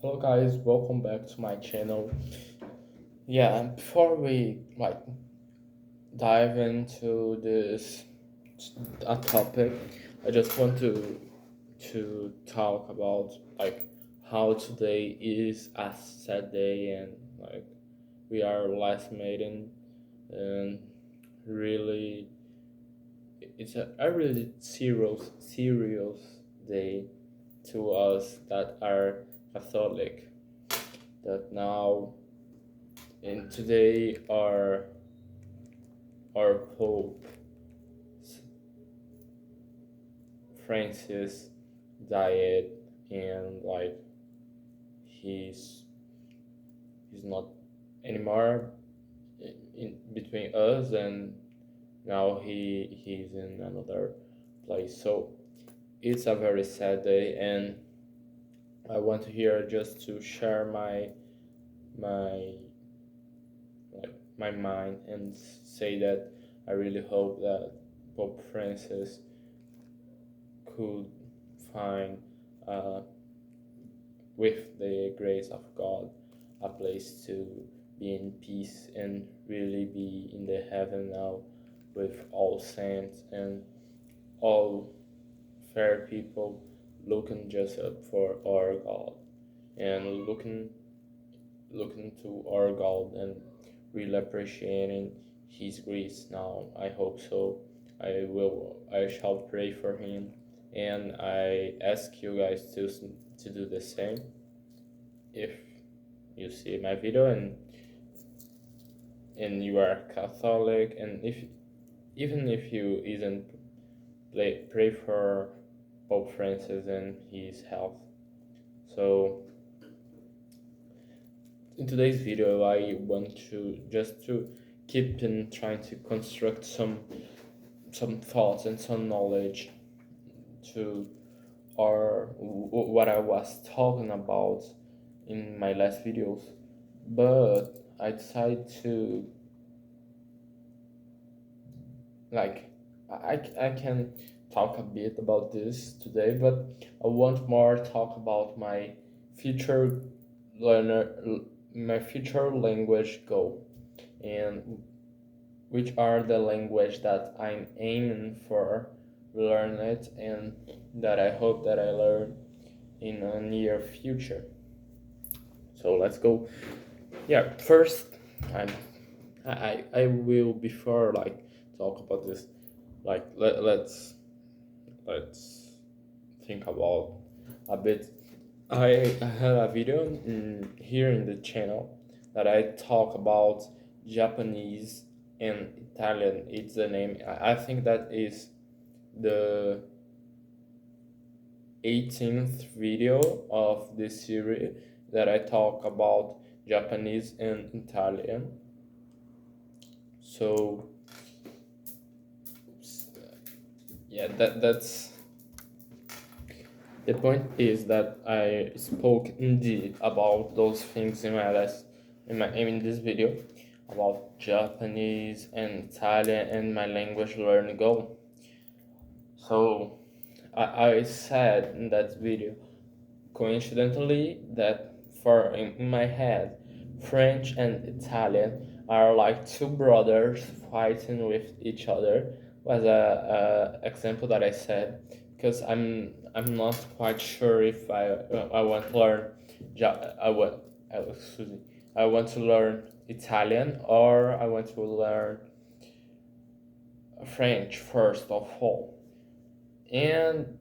Hello guys, welcome back to my channel. Yeah, before we dive into this topic, I just want to talk about how today is a sad day and we are last meeting and really it's a really serious day to us that are Catholic that now and today our Pope Francis died and he's he's not anymore in between us and now he's in another place. So it's a very sad day and I want to here just to share my my mind and say that I really hope that Pope Francis could find, uh, with the grace of God, a place to be in peace and really be in the heaven now with all saints and all fair people looking just up for our God and looking to our God and really appreciating his grace now. I hope so. I shall pray for him and I ask you guys to do the same if you see my video and you are Catholic and if even if you isn't pray for Pope Francis and his health. So in today's video I want to just to keep in trying to construct some thoughts and some knowledge to or what I was talking about in my last videos, but I decided to like I can talk a bit about this today, but I want more talk about future learner my future language goal and which are the language that I'm aiming for learn it and that I hope that I learn in a near future. So let's go. Yeah, first I'm I will before talk about this let's think about a bit. I had a video here in the channel that I talk about Japanese and Italian. It's the name. I think that is the 18th video of this series that I talk about Japanese and Italian. So yeah, that's the point is that I spoke indeed about those things in my last in this video about Japanese and Italian and my language learning goal. So I said in that video coincidentally that for in my head French and Italian are like two brothers fighting with each other was a example that I said because I'm not quite sure if I want to learn excuse me, I want to learn Italian or I want to learn French first of all. And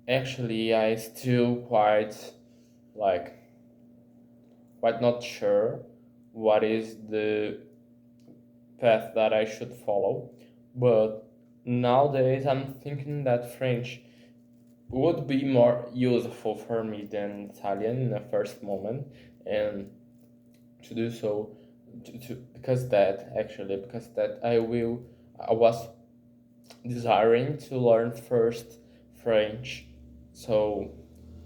actually I still like quite not sure what is the path that I should follow, but nowadays I'm thinking that French would be more useful for me than Italian in the first moment, and to do so because that I was desiring to learn first French, so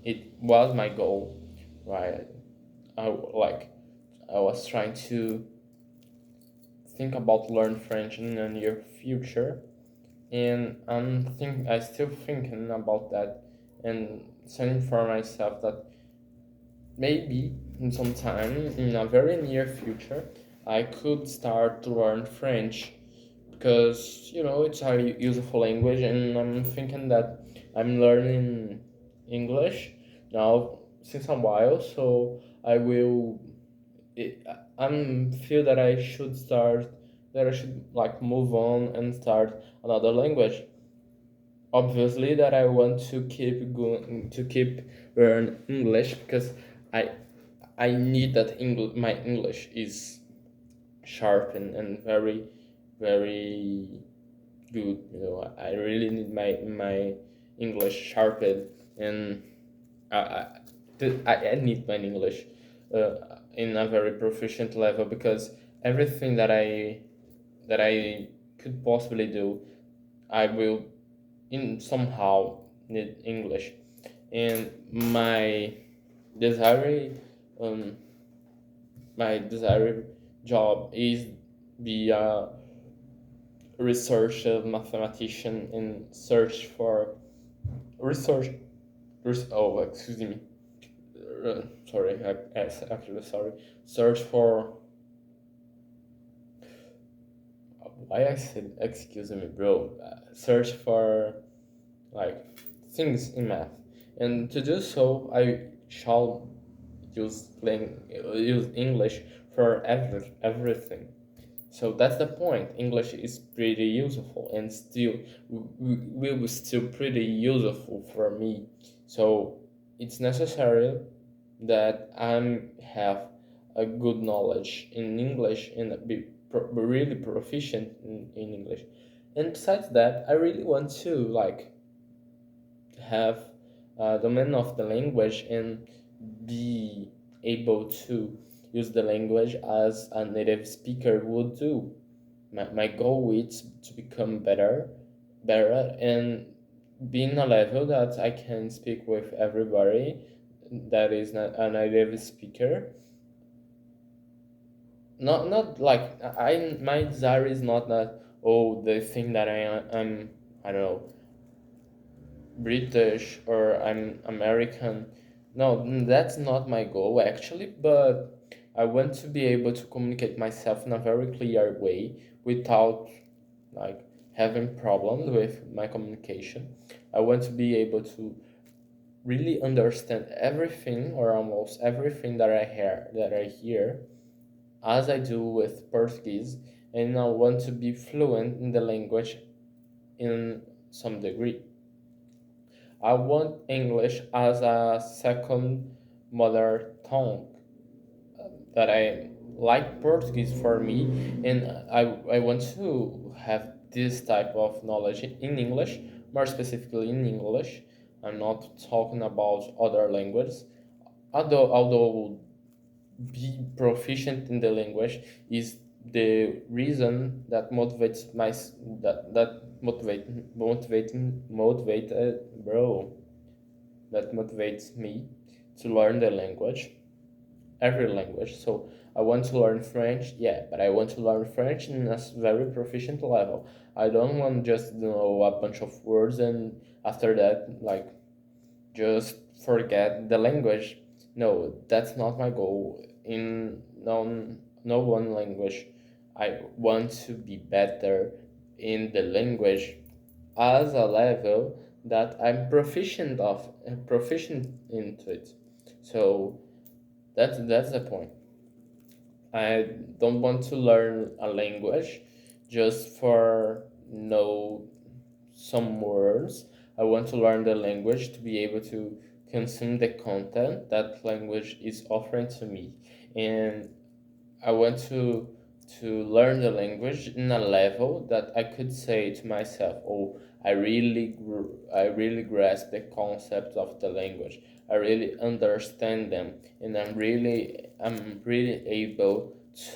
it was my goal, right? I like I was trying to think about learn French in the near future, and I still thinking about that and saying for myself that maybe in some time in a very near future I could start to learn French because it's a useful language, and I'm thinking that I'm learning English now since a while, so I will. I'm feel that I should start, that I should like move on and start another language. Obviously, that I want to keep going to keep learn English because I I need that my English is sharp and very very good. I really need my English sharpened, and I I, I need my English in a very proficient level because everything that I could possibly do, I will in somehow need English, and desire um my desired job is be a research mathematician and search for research. Oh, excuse me. Sorry, actually sorry. Search for why I said excuse me, bro. Search for like things in math, and to do so, I shall use English for everything. So that's the point. English is pretty useful and still will be still pretty useful for me. So it's necessary that I have a good knowledge in English and be really proficient in English. And besides that, I really want to like have a domain of the language and be able to use the language as a native speaker would do. My goal is to become better, and being a level that I can speak with everybody that is not a native speaker. Not like my desire is not that, oh, they think that I'm, I don't know, British or I'm American. No, that's not my goal actually, but I want to be able to communicate myself in a very clear way without like having problems with my communication. I want to be able to really understand everything or almost everything that I hear as I do with Portuguese, and I want to be fluent in the language in some degree. I want English as a second mother tongue, that I like Portuguese for me, and I want to have this type of knowledge in English, more specifically in English. I'm not talking about other languages. Although be proficient in the language is the reason that motivates my that motivated bro that motivates me to learn the language, every language. So I want to learn French, yeah, but I want to learn French in a very proficient level. I don't want just know a bunch of words and after that like just forget the language. No, that's not my goal. In no one language, I want to be better in the language as a level that I'm proficient into it. So that's the point. I don't want to learn a language just for know some words. I want to learn the language to be able to consume the content that language is offering to me. And I want to learn the language in a level that I could say to myself, "Oh, I really grasp the concepts of the language. I really understand them, and I'm really able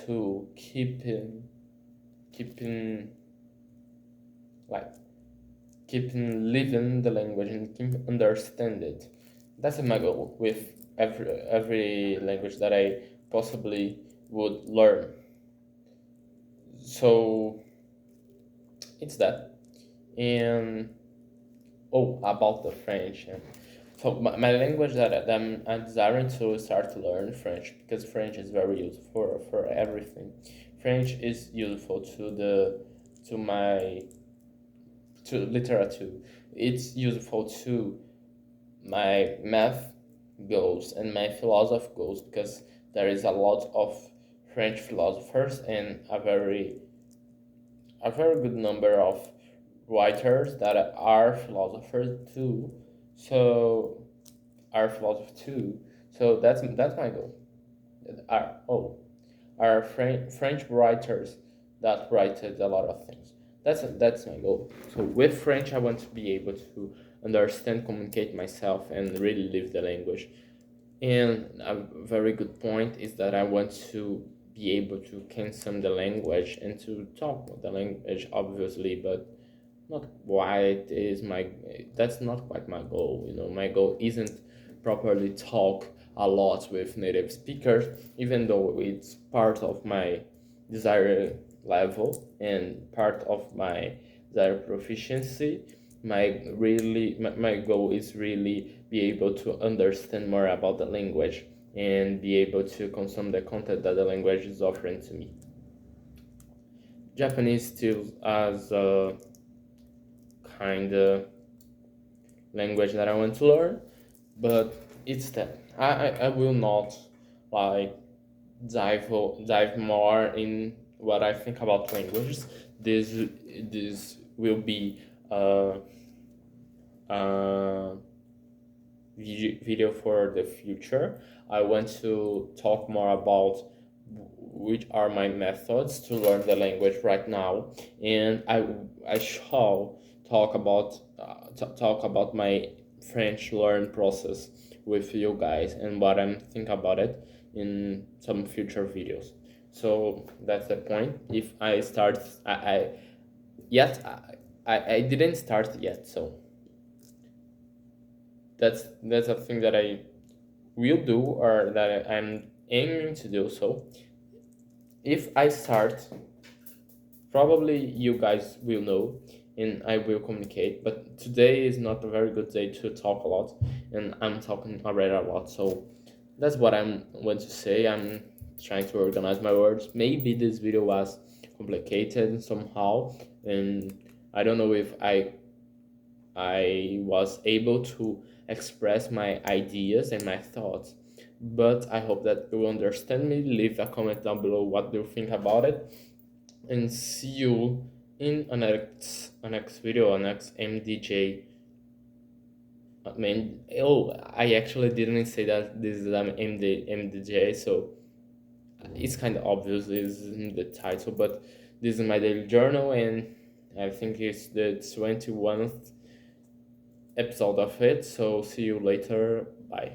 to keeping like keeping living the language and keep understand it." That's my goal with every language that I possibly would learn. So it's that. And oh, about the French. So my language that I'm desiring to start to learn French, because French is very useful for everything. French is useful to my to literature. It's useful to my math goals and my philosophy goals, because there is a lot of French philosophers and a very good number of writers that are philosophers too. So are philosophy too. So that's my goal. Are French writers that write a lot of things. That's my goal. So with French, I want to be able to understand, communicate myself, and really live the language. And a very good point is that I want to be able to consume the language and to talk the language, obviously, but not quite is my that's not quite my goal. My goal isn't properly talk a lot with native speakers, even though it's part of my desired level and part of my desired proficiency. My goal is really be able to understand more about the language and be able to consume the content that the language is offering to me. Japanese still as a kind of language that I want to learn, but it's that I will not like dive more in what I think about languages. This will be a video for the future. I want to talk more about which are my methods to learn the language right now, and I shall talk about my French learn process with you guys and what I'm think about it in some future videos. So that's the point. If I start, I yet I didn't start yet, so that's a thing that I will do or that I'm aiming to do. So if I start, probably you guys will know and I will communicate. But today is not a very good day to talk a lot, and I'm talking already a lot. So that's what I'm going to say. I'm trying to organize my words. Maybe this video was complicated somehow, and I don't know if I was able to express my ideas and my thoughts, but I hope that you understand me. Leave a comment down below what you think about it, and see you in a next video, a next MDJ. I mean, I actually didn't say that this is an MDJ, so it's kind of obvious, is in the title, but this is my daily journal, and I think it's the 21st episode of it. So see you later. Bye.